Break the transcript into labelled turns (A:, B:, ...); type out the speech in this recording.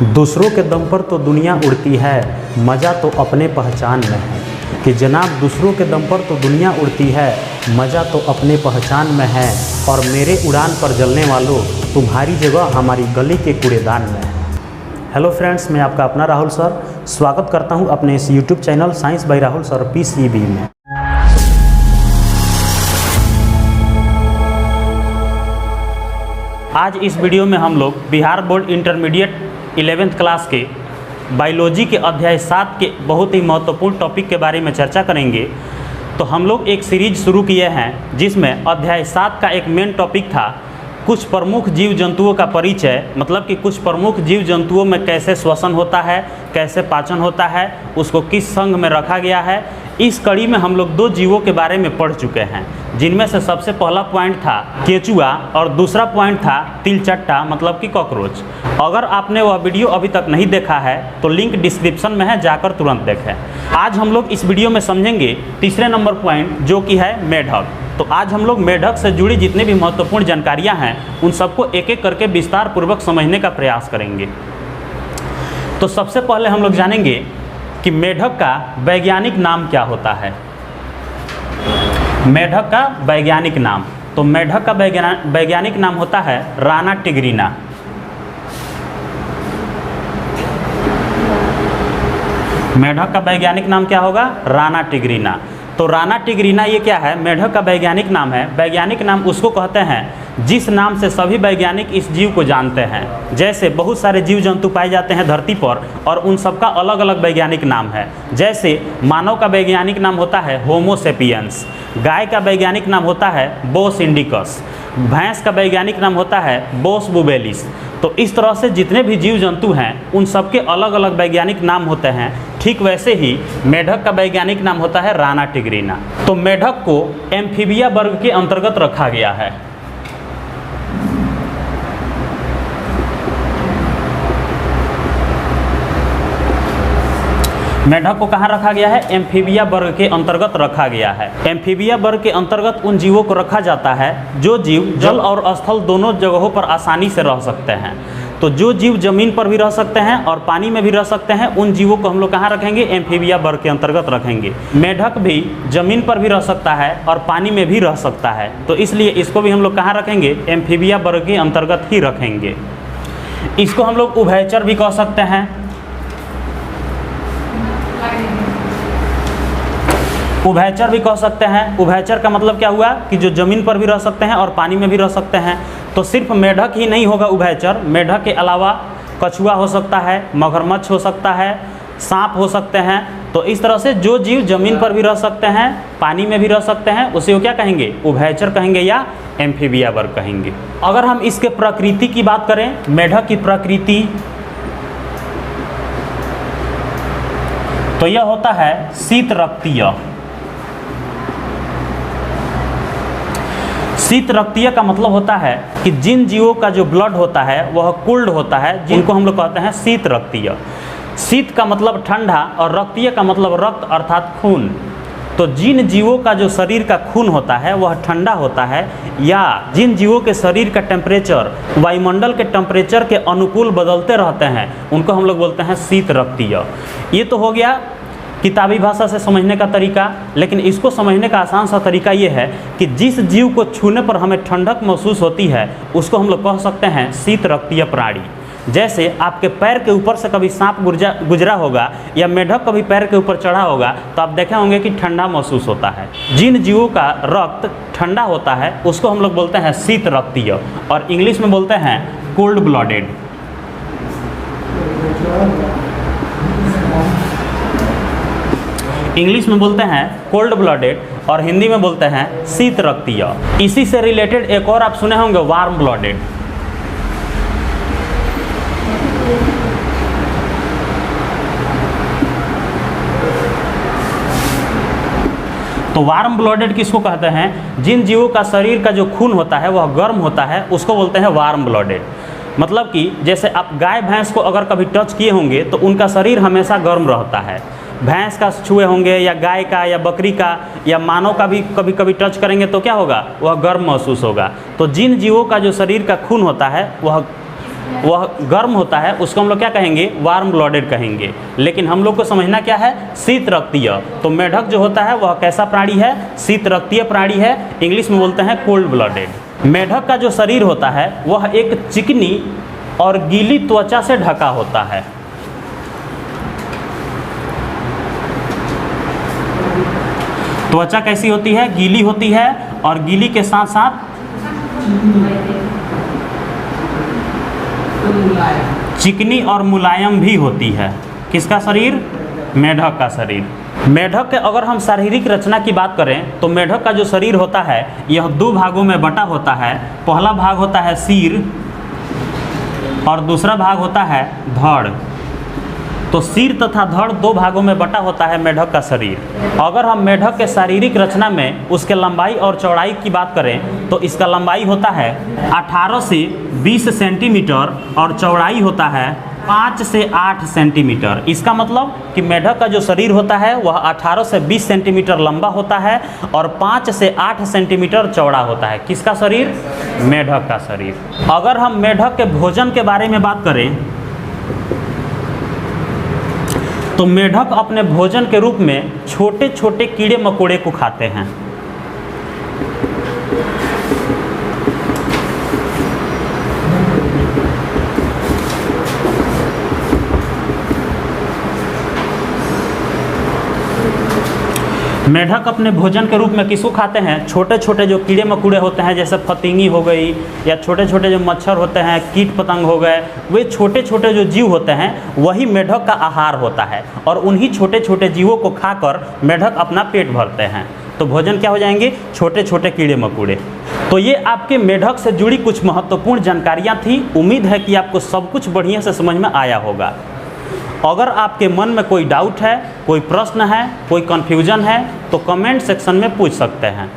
A: दूसरों के दम पर तो दुनिया उड़ती है, मज़ा तो अपने पहचान में है। कि जनाब दूसरों के दम पर तो दुनिया उड़ती है, मज़ा तो अपने पहचान में है। और मेरे उड़ान पर जलने वालों, तुम्हारी जगह हमारी गली के कूड़ेदान में है। हेलो फ्रेंड्स, मैं आपका अपना राहुल सर स्वागत करता हूं अपने इस YouTube channel science by Rahul sir PCB में। आज इस वीडियो में हम लोग Bihar board intermediate 11th class के बायोलॉजी के अध्याय 7 के बहुत ही महत्वपूर्ण टॉपिक के बारे में चर्चा करेंगे। तो हम लोग एक सीरीज शुरू किए हैं जिसमें अध्याय 7 का एक मेन टॉपिक था कुछ प्रमुख जीव जंतुओं का परिचय, मतलब कि कुछ प्रमुख जीव जंतुओं में कैसे श्वसन होता है, कैसे पाचन होता है, उसको किस संघ में रखा गया है। इस कड़ी में हम लोग 2 जीवों के बारे में पढ़ चुके हैं, जिनमें से सबसे पहला पॉइंट था केचुआ और दूसरा पॉइंट था तिलचट्टा, मतलब कि कॉकरोच। अगर आपने वह वीडियो अभी तक नहीं देखा है तो लिंक डिस्क्रिप्शन में है, जाकर तुरंत देखें। आज हम लोग इस वीडियो में समझेंगे तीसरे नंबर पॉइंट, जो कि है मेढक। तो आज हम लोग मेढक से जुड़ी जितनी भी महत्वपूर्ण जानकारियां हैं उन सबको एक एक करके विस्तार पूर्वक समझने का प्रयास करेंगे। तो सबसे पहले हम लोग जानेंगे कि मेढक का वैज्ञानिक नाम क्या होता है। मेढक का वैज्ञानिक नाम, तो मेढक का वैज्ञानिक नाम होता है राना टिग्रिना। मेढक का वैज्ञानिक नाम क्या होगा? राना टिग्रिना। तो राना टिग्रिना ये क्या है? मेढक का वैज्ञानिक नाम है। वैज्ञानिक नाम उसको कहते हैं जिस नाम से सभी वैज्ञानिक इस जीव को जानते हैं। जैसे बहुत सारे जीव जंतु पाए जाते हैं धरती पर और उन सबका अलग अलग वैज्ञानिक नाम है। जैसे मानव का वैज्ञानिक नाम होता है होमो सेपियंस, गाय का वैज्ञानिक नाम होता है बोस इंडिकस, भैंस का वैज्ञानिक नाम होता है बोस बुबेलिस। तो इस तरह से जितने भी जीव जंतु हैं उन सबके अलग अलग वैज्ञानिक नाम होते हैं। ठीक वैसे ही मेढक का वैज्ञानिक नाम होता है राना टिग्रिना। तो मेढक को एम्फीबिया वर्ग के अंतर्गत रखा गया है। मेढक को कहाँ रखा गया है? एम्फीबिया वर्ग के अंतर्गत रखा गया है। एम्फीबिया वर्ग के अंतर्गत उन जीवों को रखा जाता है जो जीव जल और स्थल दोनों जगहों पर आसानी से रह सकते हैं। तो जो जीव जमीन पर भी रह सकते हैं और पानी में भी रह सकते हैं, उन जीवों को हम लोग कहाँ रखेंगे? एम्फीबिया वर्ग के अंतर्गत रखेंगे। मेढक भी जमीन पर भी रह सकता है और पानी में भी रह सकता है, तो इसलिए इसको भी हम लोग कहाँ रखेंगे? एम्फीबिया वर्ग के अंतर्गत ही रखेंगे। इसको हम लोग उभयचर भी कह सकते हैं। उभयचर भी कह सकते हैं। उभयचर का मतलब क्या हुआ कि जो जमीन पर भी रह सकते हैं और पानी में भी रह सकते हैं। तो सिर्फ मेढक ही नहीं होगा उभयचर, मेढक के अलावा कछुआ हो सकता है, मगरमच्छ हो सकता है, सांप हो सकते हैं। तो इस तरह से जो जीव जमीन पर भी रह सकते हैं, पानी में भी रह सकते हैं, उसे वो क्या कहेंगे? उभयचर कहेंगे या एम्फीबिया वर्ग कहेंगे। अगर हम इसके प्रकृति की बात करें, मेढक की प्रकृति, तो यह होता है शीत रक्तीय। शीत रक्तीय का मतलब होता है कि जिन जीवों का जो ब्लड होता है वह कोल्ड होता है, जिनको हम लोग कहते हैं शीत रक्तीय। शीत का मतलब ठंडा और रक्तीय का मतलब रक्त अर्थात खून। तो जिन जीवों का जो शरीर का खून होता है वह ठंडा होता है, या जिन जीवों के शरीर का टेम्परेचर वायुमंडल के टेम्परेचर के अनुकूल बदलते रहते हैं, उनको हम लोग बोलते हैं शीत रक्तीय। ये तो हो गया किताबी भाषा से समझने का तरीका। लेकिन इसको समझने का आसान सा तरीका ये है कि जिस जीव को छूने पर हमें ठंडक महसूस होती है उसको हम लोग कह सकते हैं शीत रक्तीय प्राणी। जैसे आपके पैर के ऊपर से कभी सांप गुजरा होगा या मेढक कभी पैर के ऊपर चढ़ा होगा तो आप देखे होंगे कि ठंडा महसूस होता है। जिन जीवों का रक्त ठंडा होता है उसको हम लोग बोलते हैं शीत रक्तीय, और इंग्लिश में बोलते हैं कोल्ड ब्लडेड। इंग्लिश में बोलते हैं कोल्ड ब्लडेड और हिंदी में बोलते हैं शीत रक्तीय। इसी से रिलेटेड एक और आप सुने होंगे वार्म ब्लडेड। तो वार्म ब्लडेड किसको कहते हैं? जिन जीवों का शरीर का जो खून होता है वह गर्म होता है, उसको बोलते हैं वार्म ब्लडेड। मतलब कि जैसे आप गाय भैंस को अगर कभी टच किए होंगे तो उनका शरीर हमेशा गर्म रहता है। भैंस का छुए होंगे या गाय का या बकरी का या मानव का भी कभी कभी टच करेंगे तो क्या होगा? वह गर्म महसूस होगा। तो जिन जीवों का जो शरीर का खून होता है वह वह गर्म होता है, उसको हम लोग क्या कहेंगे, वार्म ब्लडेड कहेंगे। लेकिन हम लोग को समझना क्या है, शीत रक्तीय। तो मेढक जो होता है वह कैसा प्राणी है, शीत रक्तीय प्राणी है, इंग्लिश में बोलते हैं कोल्ड ब्लडेड। मेढक का जो शरीर होता है वह एक चिकनी और गीली त्वचा से ढका होता है। त्वचा कैसी होती है, गीली होती है, और गीली के साथ साथ चिकनी और मुलायम भी होती है। किसका शरीर, मेढक का शरीर। मेढक के अगर हम शारीरिक रचना की बात करें तो मेढक का जो शरीर होता है यह दो भागों में बटा होता है। पहला भाग होता है सिर और दूसरा भाग होता है धड़। तो सिर तथा धड़ दो भागों में बटा होता है मेढक का शरीर। अगर हम मेढक के शारीरिक रचना में उसके लंबाई और चौड़ाई की बात करें तो इसका लंबाई होता है 18 से 20 सेंटीमीटर और चौड़ाई होता है 5 से 8 सेंटीमीटर। इसका मतलब कि मेढक का जो शरीर होता है वह 18 से 20 सेंटीमीटर लंबा होता है और 5 से 8 सेंटीमीटर चौड़ा होता है। किसका शरीर, मेढक का शरीर। अगर हम मेढक के भोजन के बारे में बात करें तो मेढक अपने भोजन के रूप में छोटे छोटे कीड़े मकोड़े को खाते हैं। मेढक अपने भोजन के रूप में किसको खाते हैं, छोटे छोटे जो कीड़े मकोड़े होते हैं, जैसे फतिंगी हो गई या छोटे छोटे जो मच्छर होते हैं, कीट पतंग हो गए, वे छोटे छोटे जो जीव होते हैं वही मेढक का आहार होता है और उन्हीं छोटे छोटे जीवों को खाकर मेढक अपना पेट भरते हैं। तो भोजन क्या हो जाएंगे, छोटे छोटे कीड़े मकोड़े। तो ये आपके मेढक से जुड़ी कुछ महत्वपूर्ण जानकारियाँ थी। उम्मीद है कि आपको सब कुछ बढ़िया से समझ में आया होगा। अगर आपके मन में कोई डाउट है, कोई प्रश्न है, कोई कन्फ्यूजन है तो कमेंट सेक्शन में पूछ सकते हैं।